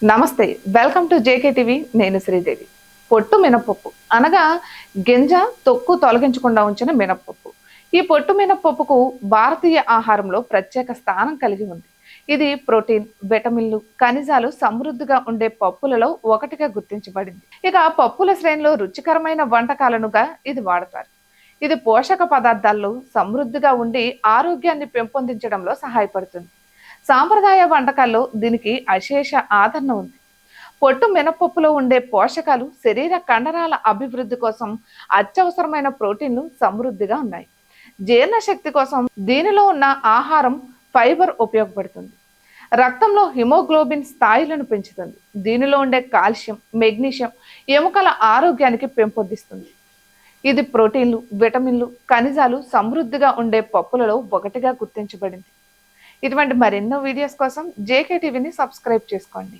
నమస్తే, welcome to JK TV. నేను శ్రీదేవి. పొట్టు మినపప్పు అనగా గింజ తొక్కు తొలగించకుండా ఉంచిన మినపప్పు. ఈ పొట్టు మినపప్పుకు భారతీయ ఆహారంలో ప్రత్యేక స్థానం కలిగి ఉంది. ఇది ప్రోటీన్, విటమిన్లు, ఖనిజాలు సమృద్ధిగా ఉండే పప్పులలో ఒకటిగా గుర్తించబడింది. ఇక పప్పుల శ్రేణిలో రుచికరమైన వంటకాలనుగా ఇది వాడతారు. ఇది పోషక పదార్థాల్లో సమృద్ధిగా ఉండి ఆరోగ్యాన్ని పెంపొందించడంలో సహాయపడుతుంది. సాంప్రదాయ వంటకాల్లో దీనికి అశేష ఆదరణ ఉంది. పొట్టు మినపప్పులో ఉండే పోషకాలు శరీర కండరాల అభివృద్ధి కోసం అత్యవసరమైన ప్రోటీన్లు సమృద్ధిగా ఉన్నాయి. జీర్ణశక్తి కోసం దీనిలో ఉన్న ఆహారం ఫైబర్ ఉపయోగపడుతుంది. రక్తంలో హిమోగ్లోబిన్ స్థాయిలను పెంచుతుంది. దీనిలో ఉండే కాల్షియం, మెగ్నీషియం ఎముకల ఆరోగ్యానికి పెంపొందిస్తుంది. ఇది ప్రోటీన్లు, విటమిన్లు, ఖనిజాలు సమృద్ధిగా ఉండే పప్పులలో ఒకటిగా గుర్తించబడింది. ఇటువంటి మరెన్నో వీడియోస్ కోసం జేకే టీవీని సబ్స్క్రైబ్ చేసుకోండి.